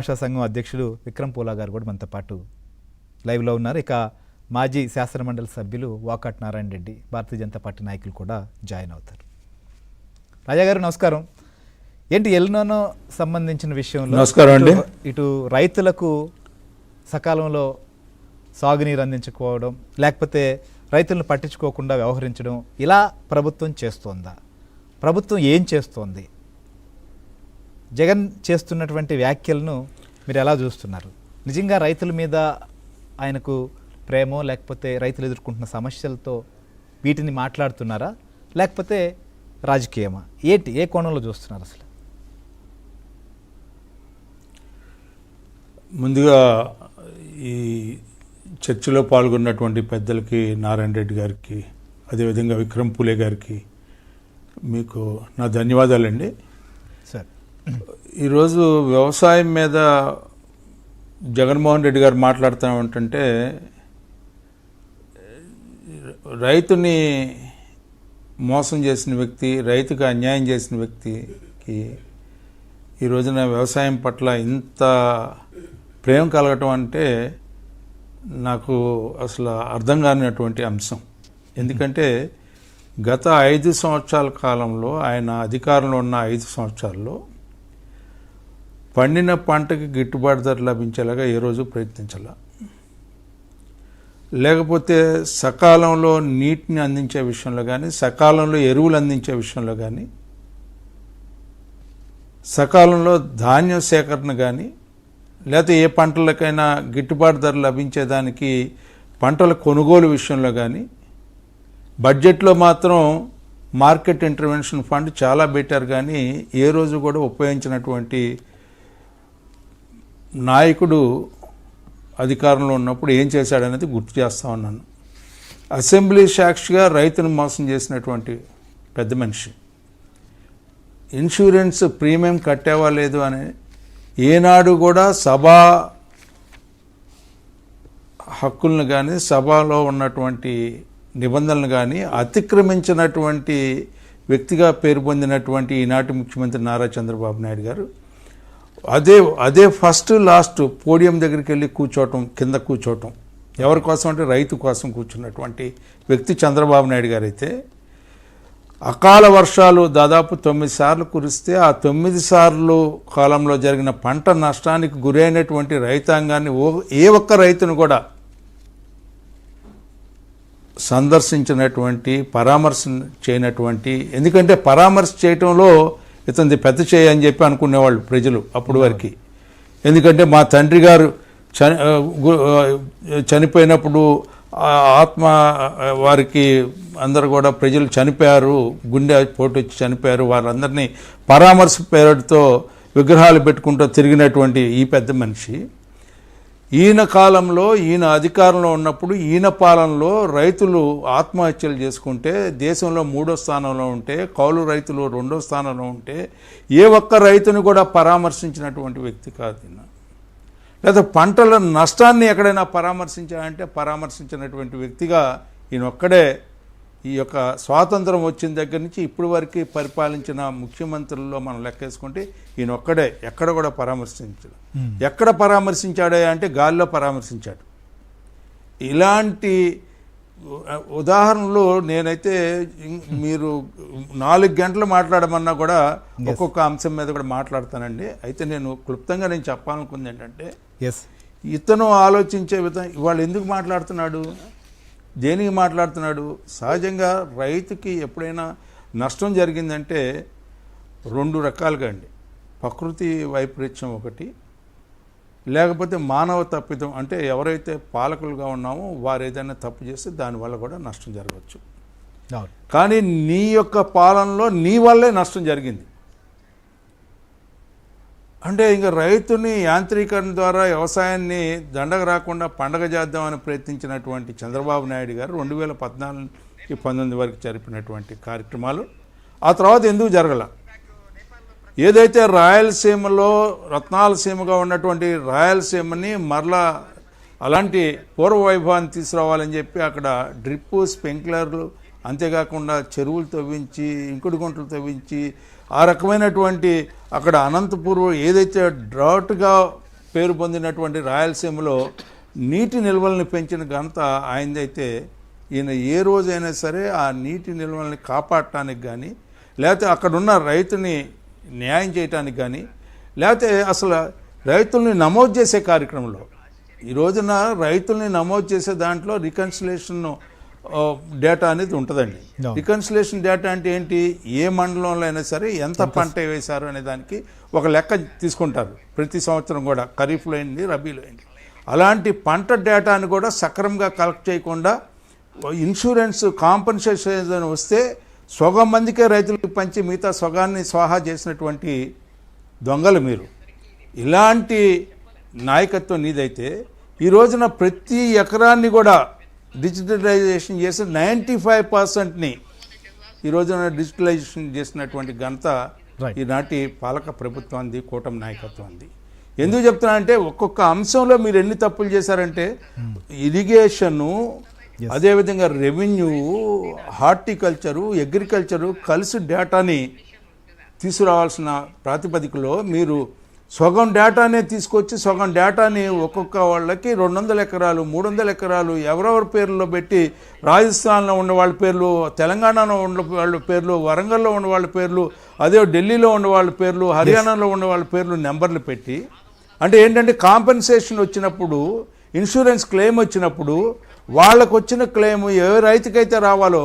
భాషా సంఘం అధ్యక్షుడు విక్రమ్ పూలా గారు కూడా మనతో పాటు లైవ్లో ఉన్నారు. ఇక మాజీ శాసనమండలి సభ్యులు వాకాట్ నారాయణ రెడ్డి, భారతీయ జనతా పార్టీ నాయకులు కూడా జాయిన్ అవుతారు. రాజా గారు నమస్కారం. ఏంటి ఎల్నోనో సంబంధించిన విషయంలో నమస్కారం అండి. ఇటు రైతులకు సకాలంలో సాగునీరు అందించుకోవడం, లేకపోతే రైతులను పట్టించుకోకుండా వ్యవహరించడం, ఇలా ప్రభుత్వం చేస్తోందా? ప్రభుత్వం ఏం చేస్తోంది? జగన్ చేస్తున్నటువంటి వ్యాఖ్యలను మీరు ఎలా చూస్తున్నారు? నిజంగా రైతుల మీద ఆయనకు ప్రేమో, లేకపోతే రైతులు ఎదుర్కొంటున్న సమస్యలతో వీటిని మాట్లాడుతున్నారా, లేకపోతే రాజకీయమా? ఏ కోణంలో చూస్తున్నారు అసలు? ముందుగా ఈ చర్చలో పాల్గొన్నటువంటి పెద్దలకి, నారాయణ రెడ్డి గారికి, అదేవిధంగా విక్రమ్ పూలే గారికి మీకు నా ధన్యవాదాలండి. సార్, ఈరోజు వ్యవసాయం మీద జగన్మోహన్ రెడ్డి గారు మాట్లాడుతామంటే రైతుని మోసం చేసిన వ్యక్తి, రైతుకు అన్యాయం చేసిన వ్యక్తికి ఈ రోజున వ్యవసాయం పట్ల ఇంత ప్రేమ కలగటం అంటే నాకు అసలు అర్థం కానిటువంటి అంశం. ఎందుకంటే గత 5 సంవత్సరాల కాలంలో, ఆయన అధికారంలో ఉన్న 5 సంవత్సరాల్లో పండిన పంటకి గిట్టుబాటు ధర లభించేలాగా ఏ రోజు ప్రయత్నించాల, లేకపోతే సకాలంలో నీటిని అందించే విషయంలో కానీ, సకాలంలో ఎరువులు అందించే విషయంలో కానీ, సకాలంలో ధాన్యం సేకరణ కానీ, లేకపోతే ఏ పంటలకైనా గిట్టుబాటు ధర లభించేదానికి పంటల కొనుగోలు విషయంలో కానీ, బడ్జెట్లో మాత్రం మార్కెట్ ఇంటర్వెన్షన్ ఫండ్ చాలా బెటర్, కానీ ఏ రోజు కూడా ఉపయోగించినటువంటి నాయకుడు అధికారంలో ఉన్నప్పుడు ఏం చేశాడనేది గుర్తు చేస్తా ఉన్నాను. అసెంబ్లీ సాక్షిగా రైతును మోసం చేసినటువంటి పెద్ద మనిషి. ఇన్సూరెన్స్ ప్రీమియం కట్టేవా లేదు అని ఏనాడు కూడా సభా హక్కులను కానీ, సభలో ఉన్నటువంటి నిబంధనలు కానీ అతిక్రమించినటువంటి వ్యక్తిగా పేరు పొందినటువంటి ఈనాటి ముఖ్యమంత్రి నారా చంద్రబాబు నాయుడు గారు అదే ఫస్ట్ లాస్ట్ పోడియం దగ్గరికి వెళ్ళి కూర్చోవటం, కింద కూర్చోవటం ఎవరి కోసం అంటే రైతు కోసం కూర్చున్నటువంటి వ్యక్తి చంద్రబాబు నాయుడు గారు అయితే, అకాల వర్షాలు దాదాపు 9 సార్లు కురిస్తే ఆ 9 సార్లు కాలంలో జరిగిన పంట నష్టానికి గురైనటువంటి రైతాంగాన్ని ఏ ఒక్క రైతును కూడా సందర్శించినటువంటి, పరామర్శ చేయనటువంటి, ఎందుకంటే పరామర్శ చేయటంలో ఇతనిది పెద్ద చేయి అని చెప్పి అనుకునేవాళ్ళు ప్రజలు అప్పుడు వరకు. ఎందుకంటే మా తండ్రి గారు చనిపోయినప్పుడు ఆత్మ వారికి అందరు కూడా ప్రజలు చనిపోయారు, గుండె పోటు వచ్చి చనిపోయారు, వారందరినీ పరామర్శ పేరుతో విగ్రహాలు పెట్టుకుంటూ తిరిగినటువంటి ఈ పెద్ద మనిషి, ఈయన కాలంలో, ఈయన అధికారంలో ఉన్నప్పుడు, ఈయన పాలనలో రైతులు ఆత్మహత్యలు చేసుకుంటే దేశంలో 3వ స్థానంలో ఉంటే, కౌలు రైతులు 2వ స్థానంలో ఉంటే ఏ ఒక్క రైతుని కూడా పరామర్శించినటువంటి వ్యక్తి కాదు ఈయన. లేదా పంటల నష్టాన్ని ఎక్కడైనా పరామర్శించాలంటే పరామర్శించినటువంటి వ్యక్తిగా ఈయన ఒక్కడే. ఈ యొక్క స్వాతంత్రం వచ్చిన దగ్గర నుంచి ఇప్పటి వరకు పరిపాలించిన ముఖ్యమంత్రుల్లో మనం లెక్కేసుకుంటే ఈయన ఒక్కడే ఎక్కడ కూడా పరామర్శించాడు. ఎక్కడ పరామర్శించాడే అంటే గాల్లో పరామర్శించాడు. ఇలాంటి ఉదాహరణలు నేనైతే మీరు 4 గంటలు మాట్లాడమన్నా కూడా ఒక్కొక్క అంశం మీద కూడా మాట్లాడతానండి. అయితే నేను క్లుప్తంగా చెప్పాలనుకుంది ఏంటంటే, ఇతను ఆలోచించే విధంగా ఇవాళ ఎందుకు మాట్లాడుతున్నాడు, దేనికి మాట్లాడుతున్నాడు? సహజంగా రైతుకి ఎప్పుడైనా నష్టం జరిగిందంటే 2 రకాలుగా అండి. ప్రకృతి వైపరీత్యం ఒకటి, లేకపోతే మానవ తప్పిదం. అంటే ఎవరైతే పాలకులుగా ఉన్నామో వారు ఏదైనా తప్పు చేస్తే దానివల్ల కూడా నష్టం జరగవచ్చు. కానీ నీ యొక్క పాలనలో నీ వల్లే నష్టం జరిగింది అంటే ఇంకా రైతుని యాంత్రీకరణ ద్వారా వ్యవసాయాన్ని దండగ రాకుండా పండగ చేద్దామని ప్రయత్నించినటువంటి చంద్రబాబు నాయుడు గారు 2014-19 వరకు జరిపినటువంటి కార్యక్రమాలు ఆ తర్వాత ఎందుకు జరగల? ఏదైతే రాయలసీమలో రత్నాలసీమగా ఉన్నటువంటి రాయలసీమని మరలా అలాంటి పూర్వ వైభవాన్ని తీసుకురావాలని చెప్పి అక్కడ డ్రిప్పు, స్ప్రింక్లర్లు, అంతేకాకుండా చెరువులు తవ్వించి, ఇంకుడు గుంటలు తవ్వించి, ఆ రకమైనటువంటి అక్కడ అనంతపూర్ ఏదైతే డ్రాట్గా పేరు పొందినటువంటి రాయలసీమలో నీటి నిల్వల్ని పెంచిన ఘనత ఆయనదైతే ఈయన ఏ రోజైనా సరే ఆ నీటి నిల్వల్ని కాపాడటానికి కానీ లేకపోతే అక్కడున్న రైతుని న్యాయం చేయటానికి కానీ లేకపోతే అసలు రైతుల్ని నమోదు చేసే కార్యక్రమంలో ఈ రోజున రైతుల్ని నమోదు చేసే దాంట్లో రికన్సిలేషన్ డేటా అనేది ఉంటుందండి. రికన్సిలేషన్ డేటా అంటే ఏంటి, ఏ మండలంలో అయినా సరే ఎంత పంట వేశారు అనే దానికి ఒక లెక్క తీసుకుంటారు ప్రతి సంవత్సరం కూడా, ఖరీఫ్లో అయింది రబీలో అయింది. అలాంటి పంట డేటాను కూడా సక్రమంగా కలెక్ట్ చేయకుండా ఇన్సూరెన్స్ కాంపన్సేషన్ వస్తే సగం మందికే రైతులకు పంచి మిగతా సగాన్ని స్వాహా చేసినటువంటి దొంగలు మీరు. ఇలాంటి నాయకత్వం నీదైతే ఈ రోజున ప్రతి ఎకరాన్ని కూడా డిజిటలైజేషన్ చేసి 95%ని ఈ రోజున డిజిటలైజేషన్ చేసినటువంటి ఘనత ఈనాటి పాలక ప్రభుత్వాన్ని, కూటమి నాయకత్వాన్ని. ఎందుకు చెప్తున్నా అంటే ఒక్కొక్క అంశంలో మీరు ఎన్ని తప్పులు చేశారంటే ఇరిగేషను, అదేవిధంగా రెవెన్యూ, హార్టికల్చరు, అగ్రికల్చరు కలిసి డేటాని తీసుకురావాల్సిన ప్రాతిపదికలో మీరు సగం డేటానే తీసుకొచ్చి సగం డేటాని ఒక్కొక్క వాళ్ళకి 200 ఎకరాలు 300 ఎకరాలు ఎవరెవరి పేర్లలో పెట్టి రాజస్థాన్లో ఉన్న వాళ్ళ పేర్లు, తెలంగాణలో ఉన్న వాళ్ళ పేర్లు, వరంగల్లో ఉన్న వాళ్ళ పేర్లు, అదే ఢిల్లీలో ఉన్న వాళ్ళ పేర్లు, హర్యానాలో ఉన్న వాళ్ళ పేర్లు నెంబర్లు పెట్టి, అంటే ఏంటంటే కాంపెన్సేషన్ వచ్చినప్పుడు, ఇన్సూరెన్స్ క్లెయిమ్ వచ్చినప్పుడు వాళ్ళకు వచ్చిన క్లెయిమ్ ఏ రైతుకైతే రావాలో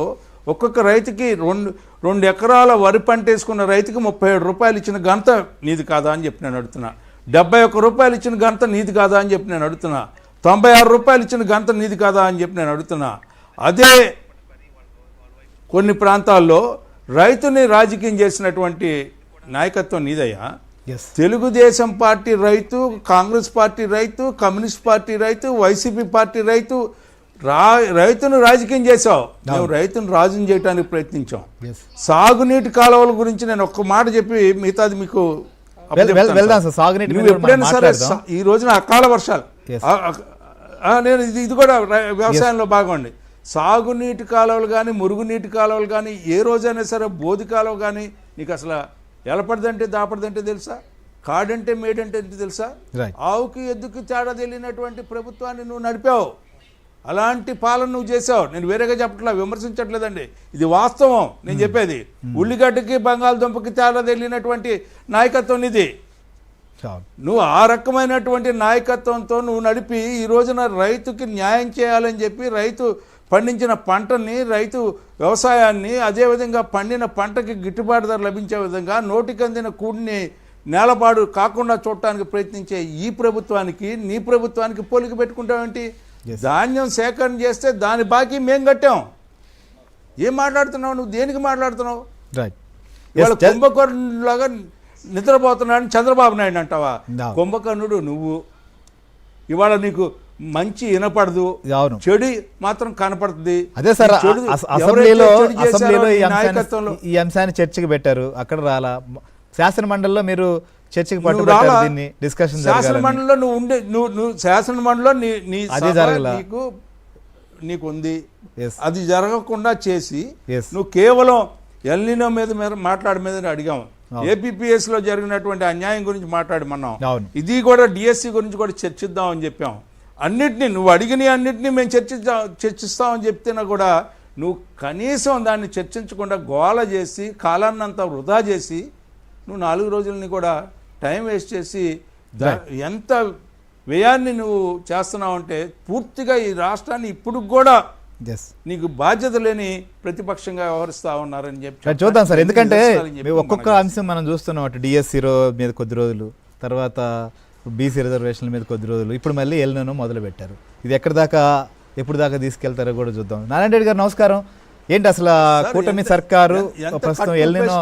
ఒక్కొక్క రైతుకి 2 ఎకరాల వరి పంట వేసుకున్న రైతుకి 37 రూపాయలు ఇచ్చిన ఘనత నీది కాదా అని చెప్పి నేను అడుగుతున్నా. 71 రూపాయలు ఇచ్చిన ఘనత నీది కాదా అని చెప్పి నేను అడుగుతున్నా. 96 రూపాయలు ఇచ్చిన ఘనత నీది కాదా అని చెప్పి నేను అడుగుతున్నా. అదే కొన్ని ప్రాంతాల్లో రైతుని రాజకీయం చేసినటువంటి నాయకత్వం నీదయ్యా. తెలుగుదేశం పార్టీ రైతు, కాంగ్రెస్ పార్టీ రైతు, కమ్యూనిస్ట్ పార్టీ రైతు, వైసీపీ పార్టీ రైతు, రైతును రాజకీయం చేసావు. మేము రైతును రాజుని చేయడానికి ప్రయత్నించాం. సాగునీటి కాలువల గురించి నేను ఒక్క మాట చెప్పి మిగతాది మీకు ఎప్పుడైనా సరే ఈ రోజున అకాల వర్షాలు, నేను ఇది కూడా వ్యవసాయంలో భాగండి. సాగునీటి కాలువలు కానీ, మురుగునీటి కాలువలు కానీ, ఏ రోజైనా సరే బోధి కాలువ కానీ నీకు అసలు ఎలపడదంటే దాపడదంటే తెలుసా, కాడంటే మేడంటే తెలుసా? ఆవుకి ఎద్దుకి తేడా తెలియనటువంటి ప్రభుత్వాన్ని నువ్వు నడిపావు. అలాంటి పాలన నువ్వు చేసావు. నేను వేరేగా చెప్పట్లా, విమర్శించట్లేదండి, ఇది వాస్తవం నేను చెప్పేది. ఉల్లిగడ్డకి బంగాళదుంపకి తేడా తెలియనటువంటి నాయకత్వం ఇది. నువ్వు ఆ రకమైనటువంటి నాయకత్వంతో నువ్వు నడిపి ఈ రోజున రైతుకి న్యాయం చేయాలని చెప్పి రైతు పండించిన పంటని, రైతు వ్యవసాయాన్ని, అదేవిధంగా పండిన పంటకి గిట్టుబాటు ధర లభించే విధంగా నోటికందిన కూడిని నేలపాడు కాకుండా చూడటానికి ప్రయత్నించే ఈ ప్రభుత్వానికి, నీ ప్రభుత్వానికి పోలిక పెట్టుకుంటావేంటి? ధాన్యం సేకరణ చేస్తే దాని బాకీ మేం కట్టాం. ఏం మాట్లాడుతున్నావు నువ్వు? దేనికి మాట్లాడుతున్నావు? ఇవాళ కుంభకర్ణులాగా నిద్రపోతున్నాడని చంద్రబాబు నాయుడు అంటావా? కుంభకర్ణుడు నువ్వు. ఇవాళ నీకు మంచి వినపడదు, చెడు మాత్రం కనపడుతుంది. అదే సార్, అసెంబ్లీలో ఈ అంశాన్ని చర్చకి పెట్టారు, అక్కడ రాలా. శాసన మండలిలో మీరు చర్చకి డిస్కషన్ శాసన మండలిలో నువ్వు ఉండే నువ్వు శాసన మండలిలో నీకు ఉంది. అది జరగకుండా చేసి నువ్వు కేవలం ఎల్నినో మీద మాట్లాడే మీద అడిగాము. ఏపీపీఎస్ లో జరిగినటువంటి అన్యాయం గురించి మాట్లాడమన్నాం. ఇది కూడా డిఎస్సి గురించి కూడా చర్చిద్దాం అని చెప్పాం. అన్నిటినీ నువ్వు అడిగిన అన్నిటినీ మేము చర్చిస్తామని చెప్తేనా కూడా నువ్వు కనీసం దాన్ని చర్చించకుండా గోల చేసి కాలాన్నంతా వృధా చేసి నువ్వు 4 రోజులని కూడా టైం వేస్ట్ చేసి ఎంత వ్యయాన్ని నువ్వు చేస్తున్నావు అంటే పూర్తిగా ఈ రాష్ట్రాన్ని ఇప్పుడు కూడా నీకు బాధ్యత లేని ప్రతిపక్షంగా వ్యవహరిస్తా ఉన్నారని చెప్పి చూద్దాం సార్. ఎందుకంటే ఒక్కొక్క అంశం మనం చూస్తున్నాం, అటు డిఎస్సి మీద కొద్ది రోజులు, తర్వాత బీసీ రిజర్వేషన్ల మీద కొద్ది రోజులు, ఇప్పుడు మళ్ళీ ఎల్నో మొదలు పెట్టారు. ఇది ఎక్కడి దాకా, ఎప్పుడు దాకా తీసుకెళ్తారో కూడా చూద్దాం. నారాయణ రెడ్డి గారు నమస్కారం. ఏంటి అసలు కూటమి సర్కారు ప్రస్తుతం ఎల్నినో